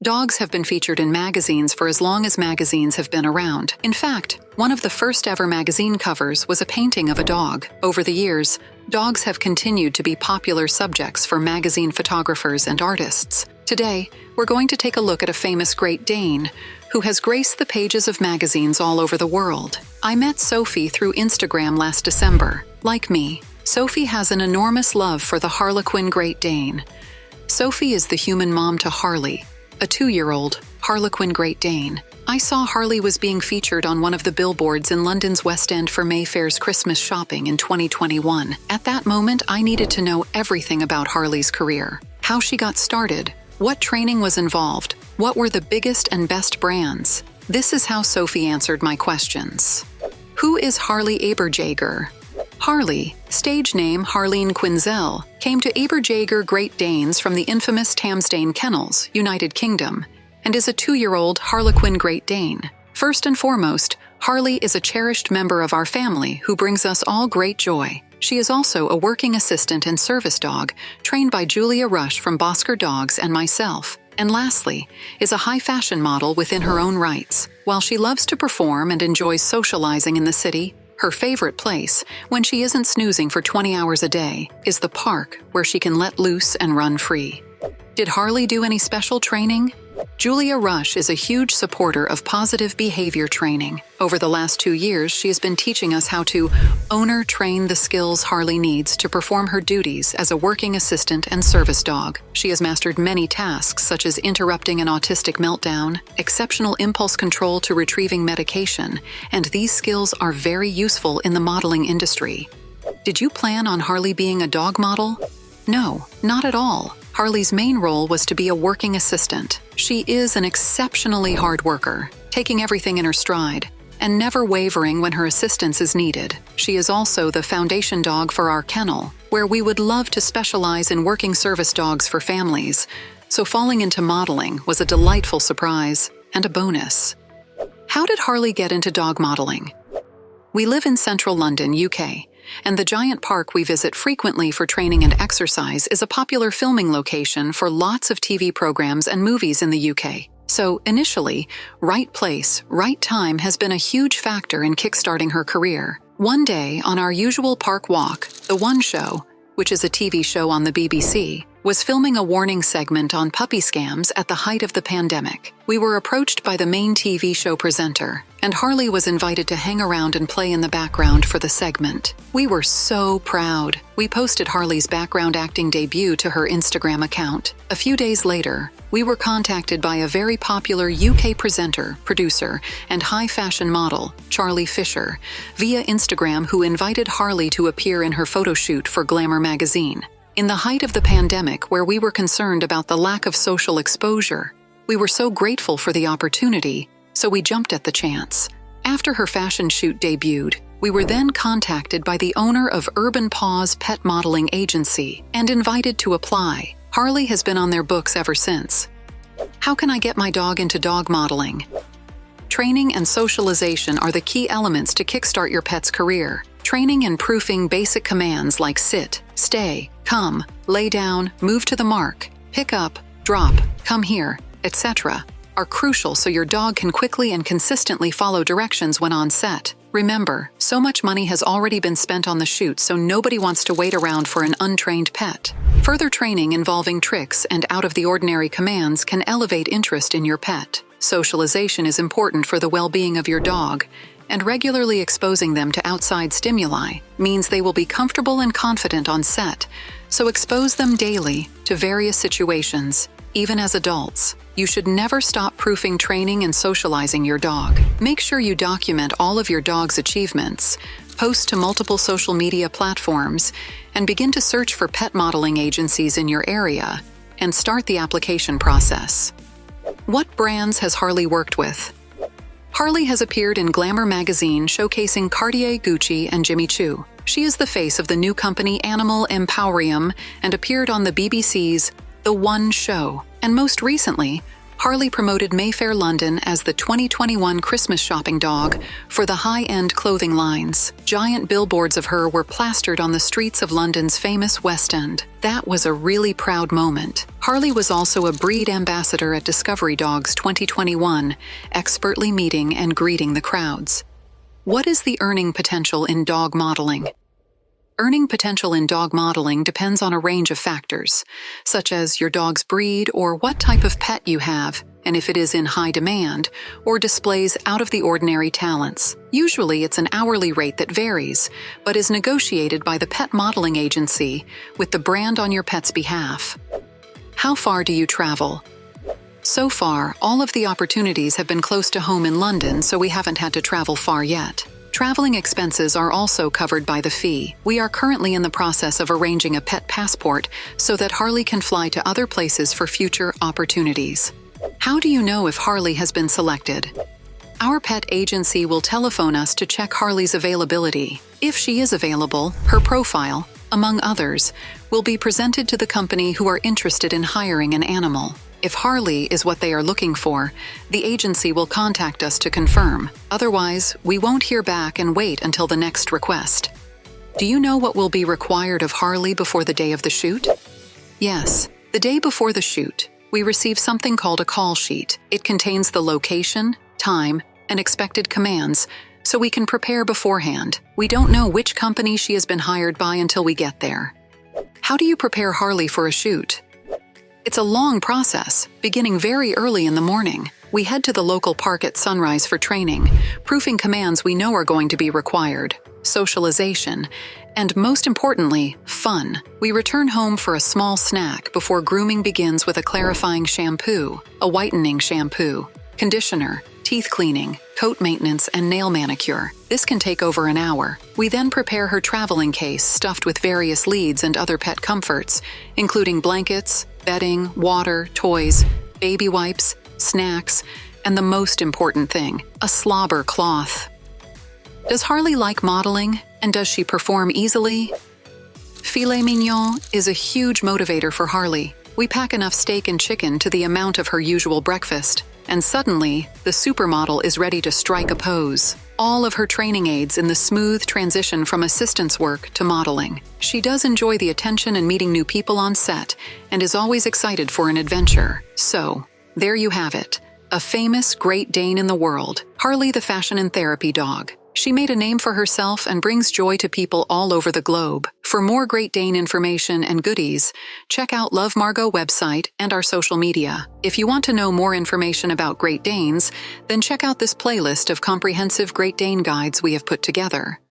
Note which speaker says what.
Speaker 1: Dogs have been featured in magazines for as long as magazines have been around. In fact, one of the first ever magazine covers was a painting of a dog. Over the years, dogs have continued to be popular subjects for magazine photographers and artists. Today, we're going to take a look at a famous Great Dane who has graced the pages of magazines all over the world. I met Sophie through Instagram last December. Like me, Sophie has an enormous love for the Harlequin Great Dane. Sophie is the human mom to Harley, a 2-year-old Harlequin Great Dane. I saw Harley was being featured on one of the billboards in London's West End for Mayfair's Christmas shopping in 2021. At that moment, I needed to know everything about Harley's career, how she got started, what training was involved, what were the biggest and best brands. This is how Sophie answered my questions. Who is Harley Aberjager? Harley, stage name Harleen Quinzel, came to Aberjager Great Danes from the infamous Tamsdane Kennels, United Kingdom, and is a 2-year-old Harlequin Great Dane. First and foremost, Harley is a cherished member of our family who brings us all great joy. She is also a working assistant and service dog, trained by Julia Rush from Bosker Dogs and myself. And lastly, is a high-fashion model within her own rights. While she loves to perform and enjoys socializing in the city, her favorite place, when she isn't snoozing for 20 hours a day, is the park where she can let loose and run free. Did Harley do any special training? Julia Rush is a huge supporter of positive behavior training. Over the last 2 years, she has been teaching us how to owner-train the skills Harley needs to perform her duties as a working assistant and service dog. She has mastered many tasks such as interrupting an autistic meltdown, exceptional impulse control to retrieving medication, and these skills are very useful in the modeling industry. Did you plan on Harley being a dog model? No, not at all. Harley's main role was to be a working assistant. She is an exceptionally hard worker, taking everything in her stride, and never wavering when her assistance is needed. She is also the foundation dog for our kennel, where we would love to specialize in working service dogs for families, so falling into modeling was a delightful surprise and a bonus. How did Harley get into dog modeling? We live in central London, UK, and the giant park we visit frequently for training and exercise is a popular filming location for lots of TV programs and movies in the UK. So, initially, right place, right time has been a huge factor in kickstarting her career. One day, on our usual park walk, The One Show, which is a TV show on the BBC, was filming a warning segment on puppy scams at the height of the pandemic. We were approached by the main TV show presenter, and Harley was invited to hang around and play in the background for the segment. We were so proud. We posted Harley's background acting debut to her Instagram account. A few days later, we were contacted by a very popular UK presenter, producer, and high-fashion model, Charlie Fisher, via Instagram, who invited Harley to appear in her photo shoot for Glamour magazine. In the height of the pandemic, where we were concerned about the lack of social exposure, we were so grateful for the opportunity, so we jumped at the chance. After her fashion shoot debuted, we were then contacted by the owner of Urban Paws Pet Modeling Agency and invited to apply. Harley has been on their books ever since. How can I get my dog into dog modeling? Training and socialization are the key elements to kickstart your pet's career. Training and proofing basic commands like sit, stay, come, lay down, move to the mark, pick up, drop, come here, etc. are crucial so your dog can quickly and consistently follow directions when on set. Remember, so much money has already been spent on the shoot, so nobody wants to wait around for an untrained pet. Further training involving tricks and out-of-the-ordinary commands can elevate interest in your pet. Socialization is important for the well-being of your dog, and regularly exposing them to outside stimuli means they will be comfortable and confident on set, so expose them daily to various situations, even as adults. You should never stop proofing training and socializing your dog. Make sure you document all of your dog's achievements, post to multiple social media platforms, and begin to search for pet modeling agencies in your area, and start the application process. What brands has Harley worked with? Harley has appeared in Glamour magazine showcasing Cartier, Gucci, and Jimmy Choo. She is the face of the new company Animal Empowerium and appeared on the BBC's The One Show. And most recently, Harley promoted Mayfair London as the 2021 Christmas shopping dog for the high-end clothing lines. Giant billboards of her were plastered on the streets of London's famous West End. That was a really proud moment. Harley was also a breed ambassador at Discovery Dogs 2021, expertly meeting and greeting the crowds. What is the earning potential in dog modeling? Earning potential in dog modeling depends on a range of factors, such as your dog's breed or what type of pet you have, and if it is in high demand or displays out-of-the-ordinary talents. Usually it's an hourly rate that varies, but is negotiated by the pet modeling agency with the brand on your pet's behalf. How far do you travel? So far, all of the opportunities have been close to home in London, so we haven't had to travel far yet. Traveling expenses are also covered by the fee. We are currently in the process of arranging a pet passport so that Harley can fly to other places for future opportunities. How do you know if Harley has been selected? Our pet agency will telephone us to check Harley's availability. If she is available, her profile, among others, will be presented to the company who are interested in hiring an animal. If Harley is what they are looking for, the agency will contact us to confirm. Otherwise, we won't hear back and wait until the next request. Do you know what will be required of Harley before the day of the shoot? Yes, the day before the shoot, we receive something called a call sheet. It contains the location, time, and expected commands, so we can prepare beforehand. We don't know which company she has been hired by until we get there. How do you prepare Harley for a shoot? It's a long process, beginning very early in the morning. We head to the local park at sunrise for training, proofing commands we know are going to be required, socialization, and most importantly, fun. We return home for a small snack before grooming begins with a clarifying shampoo, a whitening shampoo, conditioner, teeth cleaning, coat maintenance, and nail manicure. This can take over an hour. We then prepare her traveling case stuffed with various leads and other pet comforts, including blankets, bedding, water, toys, baby wipes, snacks, and the most important thing, a slobber cloth. Does Harley like modeling, and does she perform easily? Filet mignon is a huge motivator for Harley. We pack enough steak and chicken to the amount of her usual breakfast, and suddenly, the supermodel is ready to strike a pose. All of her training aids in the smooth transition from assistance work to modeling. She does enjoy the attention and meeting new people on set, and is always excited for an adventure. So, there you have it. A famous Great Dane in the world, Harley the fashion and therapy dog. She made a name for herself and brings joy to people all over the globe. For more Great Dane information and goodies, check out Love Margot website and our social media. If you want to know more information about Great Danes, then check out this playlist of comprehensive Great Dane guides we have put together.